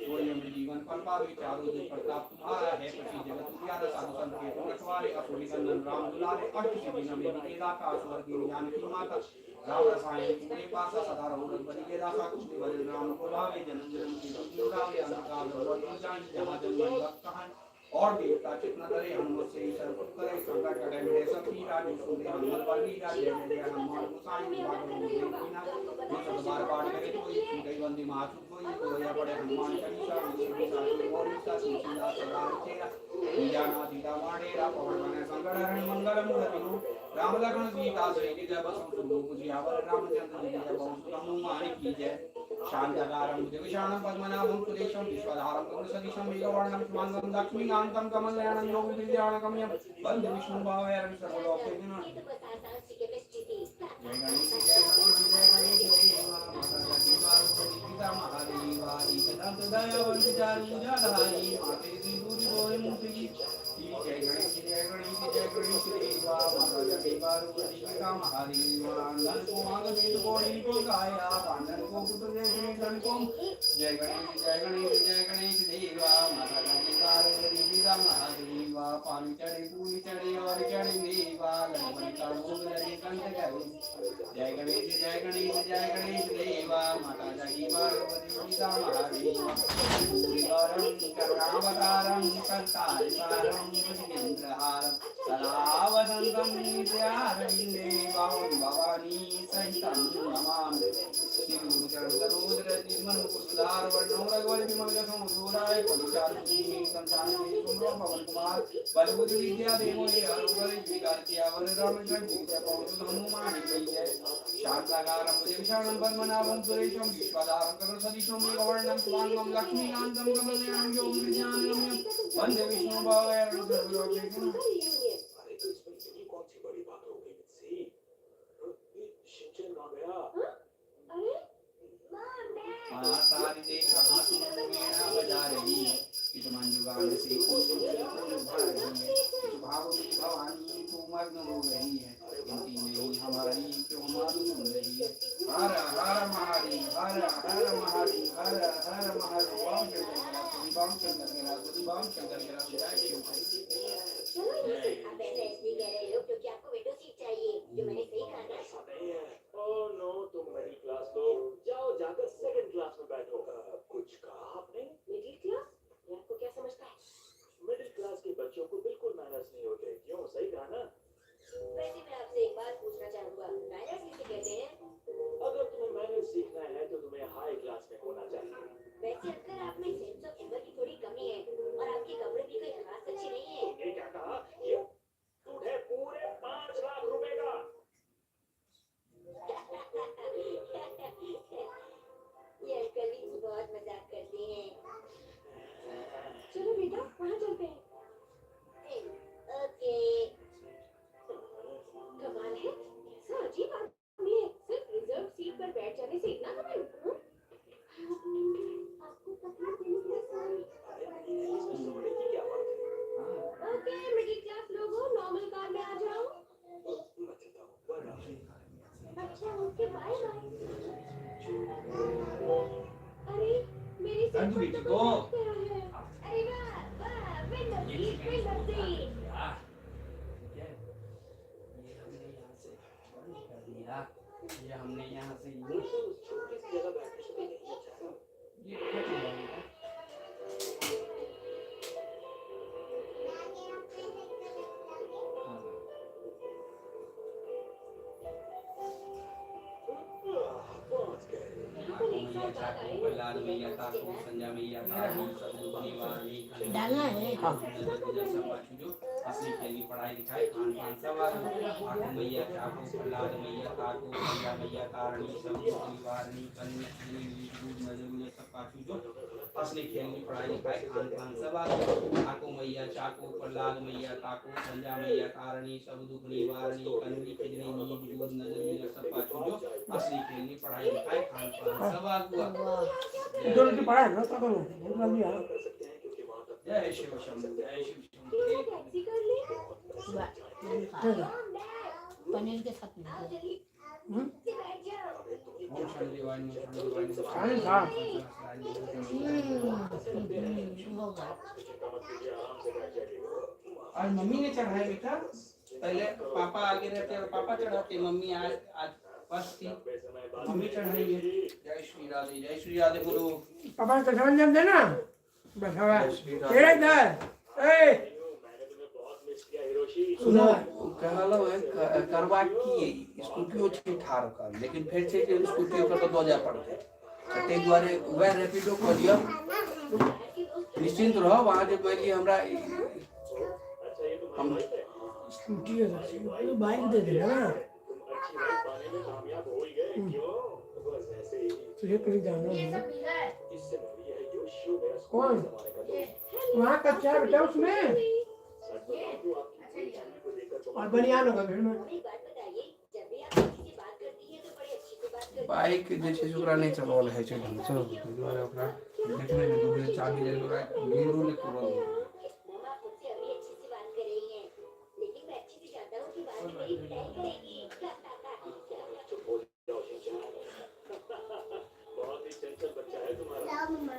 वो ये जीवन कल्पा भी चारों दिन प्रताप तुम्हारा है पति जगत तुम्हारा साधु संत के रखवारे असुरी कंदन राम दुलारे अष्ट सिद्धि नवे निकेला का स्वर की ज्ञान की माता राम रसायन तुम्हारे पास सदा रहो बलि के दासा कुछ बल राम को भावे जन्म जन्म की दुरावे अंधकार भगवत जान जहां जन्म भक्त कहां और देवता चित्त करे हनुमत से सर्व करे संकट कटे मेरे सब पीरा जो सुने हनुमत बली राजे मेरे हनुमान गोसाई बिना जो बार बार करे तो कई बंदी माचु कोई तो या बड़े हनुमान चालीसा विष्णु और इसका सुशीला सदा चेरा जाना दीदा माड़ेरा पवन बने संगड़ हरण मंगल मूर्ति राम लखन सीता सहित जय बसु सुनो मुझे आवर रामचंद्र जी जय बहुत हनुमान की जय शांताकारं भुजगशयनं पद्मनाभं सुरेशं विश्वधारं गगनसदृशं मेघवर्णं शुभांगं लक्ष्मीकान्तं कमलनयनं योगिविद्यानगम्यं वन्दे विष्णुभावैरं सर्वलोकैकनाथं जय गणेश जय गणेश जय गणेश माता दी पार्वती पिता महादेवा ईशदंत दयावंत चारुजाधारी माते श्री गुरु गोविंद मूर्ति जय गणेश जय गणेश जय गणेश देवा माता दी पार्वती पिता महादेवा नंदन को मांगमें कोड़ी को गाया पांडन को पुत्र जय गणेश जय गणेश देवा माता दी पार्वती पिता महादेवा पानी चढ़े पूरी चढ़े और चढ़े मेवा लक्ष्मण का भोग लगे कंठ करे जय गणेश जय गणेश देवा माता दी पार्वती पिता महादेवा गौरम करुणावतारम संतारिसारम भुजगेन्द्रहारम सदा वसंतम नित्यानंदे भवानी सहितं नमामि श्री गुरु चरण सरोज मन सुधार वर्णो रघुवर विमल जसो सुराय परिचारु संतान में सुनो पवन कुमार बल बुद्धि विद्या देवो हे हरुवर विकार किया वर रामचंद्र जी जय पवन हनुमान की जय शांताकारं भुजगशयनं पद्मनाभं सुरेशं विश्वधारं गगनसदृशं मेघवर्णं शुभांगं लक्ष्मीकान्तं कमलनयनं योगिविद्यानगम्यं वन्दे विष्णुभावैरं सर्वलोकैकनाथं सारी देख कहाँ तुम वीणा बजा रही है इस मंजुगान से भाव में भवानी तू मग्न हो रही है गिनती नहीं हमारी क्यों मालूम सुन रही है हर हर महारी हर हर महारी हर हर महारी बम शंकर जय शिव ओह नो तुम मिडिल क्लास लोग जाओ जाकर सेकंड क्लास में बैठो कुछ कहा आपने मिडिल क्लास ये आपको क्या समझता है मिडिल क्लास के बच्चों को बिल्कुल मैनर्स नहीं होते क्यों सही कहा ना वैसे मैं आपसे एक बात पूछना चाहूंगा मैनर्स किसे कहते हैं अगर तुम्हें मैनर्स सीखना है तो तुम्हें हाई क्लास में होना चाहिए वैसे अगर आप में सेंस ऑफ ह्यूमर की थोड़ी कमी है और आपके कपड़े भी कोई खास कर दो बेटी को। अरे वाह वाह, विंडो सीट, विंडो सीट। ये हमने यहाँ से बंद कर दिया, ये हमने यहाँ से मुझे उस छोटी सी जगह बैठने से भी नहीं अच्छा। ये फट जाएगा। पहुंच गए। मैया चाकू प्रहलाद मैया ताकू संजा मैया ताकू सदगुरु निवारणी डालना है। हाँ। जो असली खेली पढ़ाई लिखाई खान पान सब आकू मैया चाकू प्रहलाद मैया ताकू संजा मैया तारणी सदगुरु निवारणी कन्या नजर सब पाछू जो असली खेली पढ़ाई लिखाई खान पान सब आकू मैया चाकू प्रहलाद मैया ताकू संजा मैया तारणी सब दुख निवारणी कन्या किडनी नींद दूध नजर सब पाछू जो असली खेली पढ़ाई लिखाई खान पान सब आगुआ। जो की पढ़ा है ना तो करो भूख लगी है। कर सकते हैं क्योंकि वहां तक जय शिव शंभू जय शिव क्या शंभू। टैक्सी कर ले? ठीक है। पनीर के साथ में आओ जल्दी, हम्म। बैठ जाओ। ओम शांति वाणी शांति वाणी खाने खा। होगा। चिंता मत कीजिए, आराम से बैठ जाइए। आज मम्मी ने चढ़ाया बेटा, पहले पापा आगे रहते और पापा चढ़ाते, मम्मी आज आज फर्स्ट थी, समय बाद मम्मी चढ़ाई है। जय श्री राधे बोलो। पापा का समझ जम देना बैठा हुआ जय श्री राधे। तेरा इधर ए मैंने तुम्हें बहुत मिस किया हिरोशी। सुनो कहलो है करवा की स्कूटी छे ठार कर, लेकिन फिर से स्कूटी ऊपर तो दो जा पड़ते ते द्वारे वह रैपिडो को लियो, निश्चिंत रहो। वहां जो पहले हमरा अच्छा ये हम स्कूटी है तो बाइक दे देना ना तुम अच्छी लाइफ पाने में कामयाब हो ही गए क्यों? बस ऐसे ही। तुझे कहीं जाना ये है। सब मिला है। इससे बढ़िया है योशियो मेरा कौन? स्कूल जमाने का दोस्त। वहाँ कच्चा है बेटा उसमें सच बता दूं आपकी पूरी फैमिली को देखकर और बहुत बनियान होगा भीड़ में। हमें एक बात बताइए, जब भी आप किसी से बात करती है तो बड़ी अच्छी से बात करती है। बाइक जे छै ओकरा नहि चलल है छै ढंग से, ताहि दुआरे ओकरा देखने में दूर चाबी ले ओकरा गिरो ले तुरंत। मैम, आप मुझसे अभी अच्छी से बात कर रही हैं, लेकिन मैं अच्छे से जानता हूँ कि बाद में मेरी पिटाई करेगी। चुप हो जाओ शिनचैन। बहुत ही चंचल बच्चा है तुम्हारा। लाओ मम्मा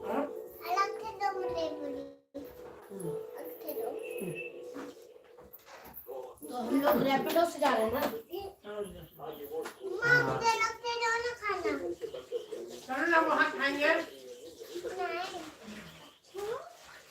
हाँ? अलग से दो मुझे पूरी अलग से दो तो हम लोग रैपिडो से जा रहे हैं ना। मम्मा मुझे अलग से दो ना खाना चल ना वहाँ खाएंगे। नहीं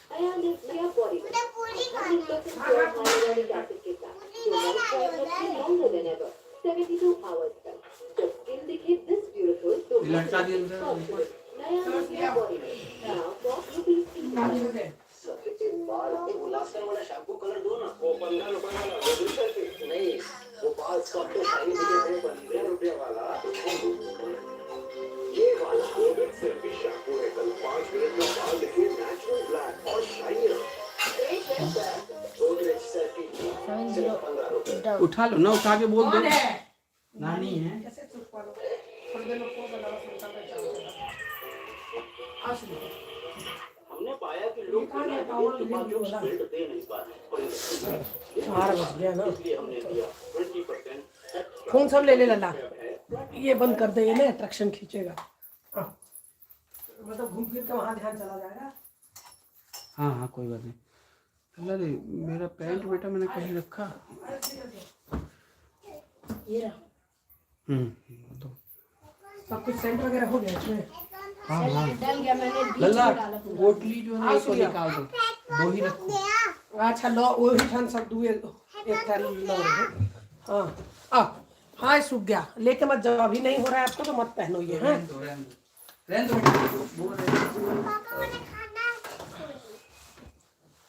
Ayan, lift your body. मुझे पूरी Now खाना lift up your hyaluronic acid के साथ. पूरी Your नहीं life खानी time होता must be है longer than ever. 72 hours तक. जब skin दिखे this beautiful, तो ये लड़का दिल से confident. नया lift your body. Now talk to these people. सबसे बाल को उलास्कर वाला शैम्पू कलर दो ना। वो 15 रुपए वाला वो दूसरा से नहीं, वो बाल सॉफ्ट और शाइनी दिखे वो 15 रुपए वाला। ये वाला एक सेल्फी शैम्पू है, कल 5 मिनट में बाल दिखे नेचुरल ब्लैक और शाइनी। गोदरेज सेल्फी सिर्फ 15 रुपए। उठा लो ना, उठा के बोल दो। कौन है? नानी है। कैसे चुप करो? थोड़ी देर में फोन करना बस निकल के चलो। आ सुनो। हमने पाया कि लोग कहाँ बिना है? पावर दिए लिंक जो वाला। बिल्ड दे नहीं पा रहे। 4 बज गया ना। इसलिए हमने दिया 20% फोन सब ले ले लल्ला। ये बंद कर दे, ये ना अट्रैक्शन खींचेगा। हाँ। मतलब घूम फिर के वहाँ ध्यान चला जाएगा। हाँ हाँ कोई बात नहीं। अल्लाह रे मेरा पैंट बेटा मैंने कहीं रखा। ये रहा। तो सब कुछ सेंट वगैरह हो गया इसमें। हाँ हाँ डल गया, मैंने बीच लल्ला में डाला पूरा। पोटली जो है इसको निकाल दो, दो ही रखो। गया अच्छा लो वही ठन सब दुए एक ठन लो रहे। हाँ हाँ सूख गया, लेके मत जाओ, अभी नहीं हो रहा है आपको तो मत पहनो ये। हाँ रहने दो बेटा, बोल रहे हैं। पापा मुझे खाना है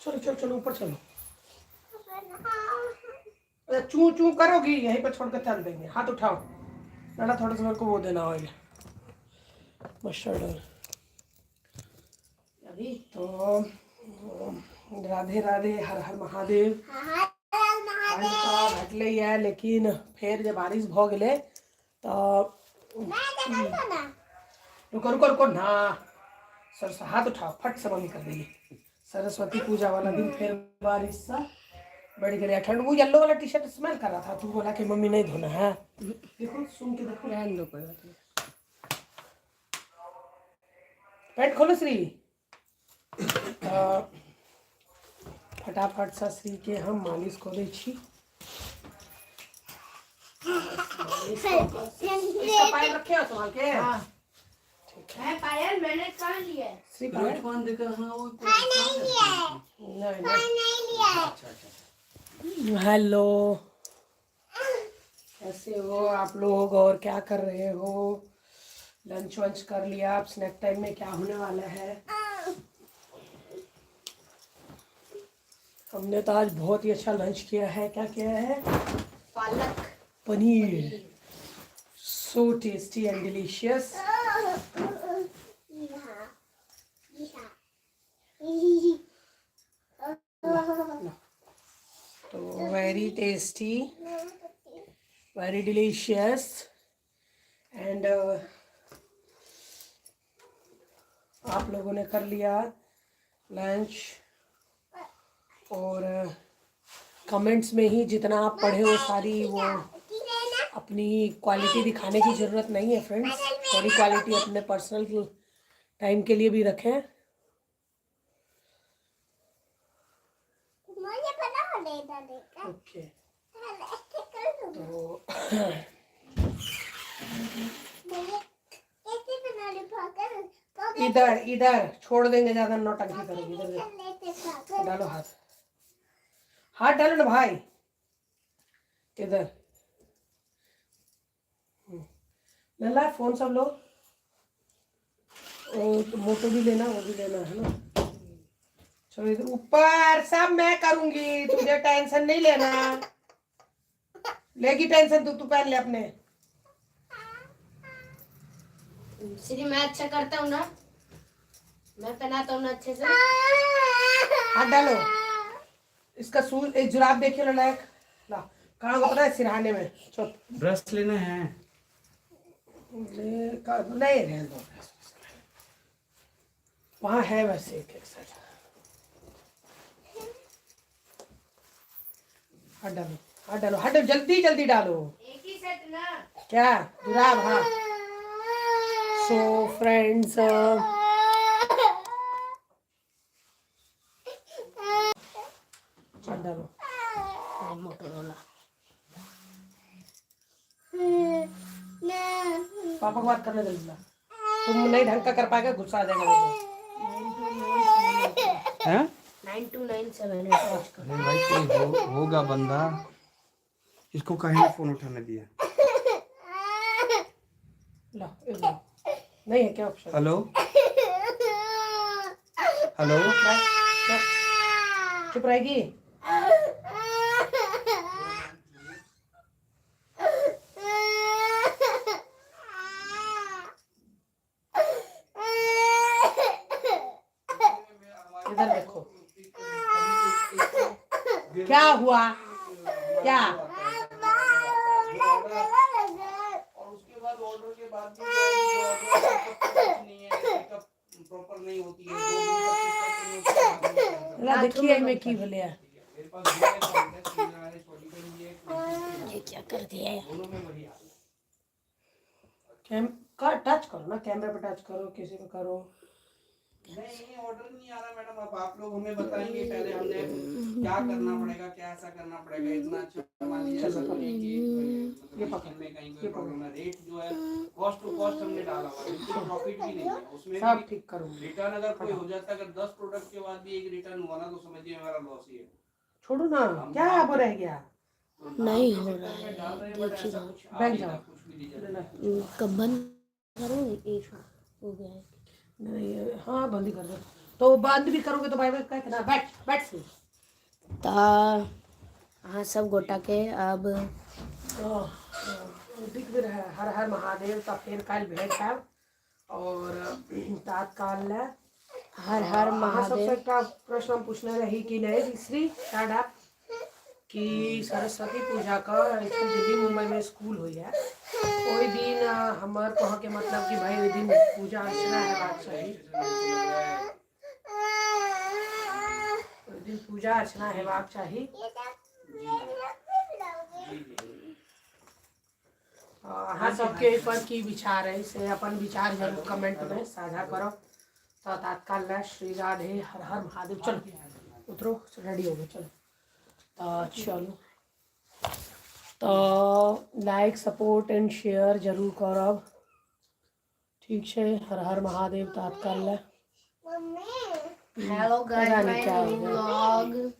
चलो चलो चलो ऊपर चलो। अरे चू चू करोगी यहीं पर छोड़ कर चल देंगे। हाथ उठाओ बेटा, थोड़ा सा मेरे को वो देना होगा मस्टर्ड ऑयल। अभी तो राधे राधे, हर हर महादेव। आज तो घटले ही है, लेकिन फिर जब बारिश भ गए तो रुको रुको रुको ना सर, हाथ उठाओ, फट से बंद कर देंगे। सरस्वती पूजा वाला दिन फिर बारिश सा बढ़ गया। ठंड वो येलो वाला टी शर्ट स्मेल कर रहा था, तू बोला कि मम्मी नहीं धोना है। देखो सुन के देखो, रहने दो कोई बात नहीं। पेट खोलो श्री। फटाफट सा श्री के हम मालिश को दै छी। इसका पायल रखे हो संभाल के। हाँ है पायल मैंने कहाँ लिया है? श्री पायल रोहित देकर हाँ वो नहीं लिया है, नहीं नहीं लिया है। अच्छा अच्छा नहीं। हेलो, कैसे हो आप लोग और क्या कर रहे हो? लंच वंच कर लिया? आप स्नैक टाइम में क्या होने वाला है? हमने तो आज बहुत ही अच्छा लंच किया है। क्या किया है? Palak paneer. So tasty and delicious. तो very tasty, very delicious and आप लोगों ने कर लिया लंच। और कमेंट्स में ही जितना आप पढ़े हो सारी वो अपनी क्वालिटी दिखाने की ज़रूरत नहीं है फ्रेंड्स। थोड़ी क्वालिटी अपने पर्सनल टाइम के लिए भी रखें। मुझे पता हो लेता देखा। ओके तो कैसे बना ले पाकर इधर इधर छोड़ देंगे, ज़्यादा नौटंकी करोगे। इधर देखो। लेते पाकर डालो हाथ, हाथ डालो ना भाई। इधर लल्ला फोन सब लो। तो मोटो भी लेना, वो भी लेना है ना। चलो इधर ऊपर सब मैं करूंगी, तुझे टेंशन नहीं लेना। लेगी टेंशन तू पहन ले अपने। श्री मैं अच्छा करता हूँ ना, मैं पहनाता हूँ ना अच्छे से। हाथ डालो। इसका शूज एक जुराब देखिए लो लायक। ला कहाँ को पता है? सिरहाने में। चुप। ब्रश लेना है। नहीं रहने दो, वहाँ है वैसे एक साइड। हाथ डालो, हाथ डालो, हाथ डालो, जल्दी जल्दी डालो। एक ही सेट ना। क्या जुराब? हाँ। सो फ्रेंड्स हाथ डालो। मोटोरोला पापा को बात करने दो। तुम नहीं ढंग का कर पाएगा, गुस्सा आ जाएगा मुझे। हैं? 9297 अरे भाई कोई होगा बंदा, इसको कहीं ने फोन उठाने दिया। लो नहीं है क्या ऑप्शन? हेलो हेलो चुप रहेगी? इधर देखो क्या हुआ, क्या? और उसके बाद ऑर्डर के बाद भी नहीं है, पिकअप प्रॉपर नहीं होती है, 2 दिन तक पिकअप नहीं होती है। ला देखिए मैं की भले मेरे पास दो अकाउंट है, 3 RS 45 ये क्या कर दिया है? दोनों में बढ़िया। कैम का टच करो ना, कैमरे पे टच करो, किसी पे करो। नहीं ऑर्डर नहीं आ रहा मैडम। अब आप लोग हमें बताएंगे पहले हमने क्या करना पड़ेगा, क्या ऐसा करना पड़ेगा। इतना अच्छा मान लीजिए ऐसा तो नहीं कि मतलब में कहीं कोई प्रॉब्लम है। रेट जो है कॉस्ट टू कॉस्ट हमने डाला हुआ है, बिल्कुल प्रॉफिट भी नहीं है उसमें सब भी। ठीक करो। रिटर्न अगर कोई हो जाता है, अगर 10 प्रोडक्ट के बाद भी एक रिटर्न हुआ ना, तो समझिए हमारा लॉस ही है। छोड़ो ना, क्या अब रह गया? नहीं हो रहा है, देखिए ना। बैठ जाओ। कुछ भी नहीं जाता। कब बंद करो? एक हो गया है। नहीं हाँ बंद ही कर दो। तो बंद भी करोगे तो भाई क्या कहना? बैठ बैठ से। हाँ सब गोटा के अब दिख भी रहा है। हर हर महादेव का फिर कल भेंट है और तात्काल हर हर सबसे महादेव। का प्रश्न हम पूछने रही कि नहीं श्री स्टार्ट कि सरस्वती पूजा का दिल्ली मुंबई में स्कूल हुई है कोई दिन हमारे कहाँ के मतलब कि भाई ओई दिन पूजा अर्चना हेबाक चाही। ओई दिन पूजा अर्चना हेबाक चाही। अहाँ सबके पर की विचार है से अपन विचार जरूर कमेंट में साझा करो। तात्काल में श्री राधे हर हर महादेव। चलो उतरो, रेडी हो गए, चलो। तो चलो, तो लाइक सपोर्ट एंड शेयर जरूर करब, ठीक है। हर हर महादेव तात्काल में। मम्मी हेलो गाइस, पता नहीं माय क्या हो न्यू गया। व्लॉग।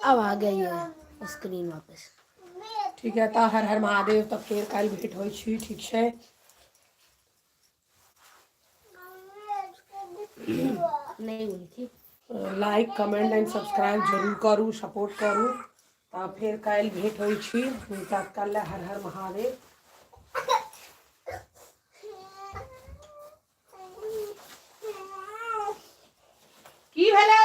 अब आ गई है स्क्रीन वापस। ठीक है, तो हर हर महादेव। तब फिर कल भेंट होइ छी, ठीक है। नहीं हुई थी। लाइक कमेंट एंड सब्सक्राइब जरूर करू, सपोर्ट करू। तो फिर कल भेंट होइ छी, तात्काल हर हर महादेव। की भेलै?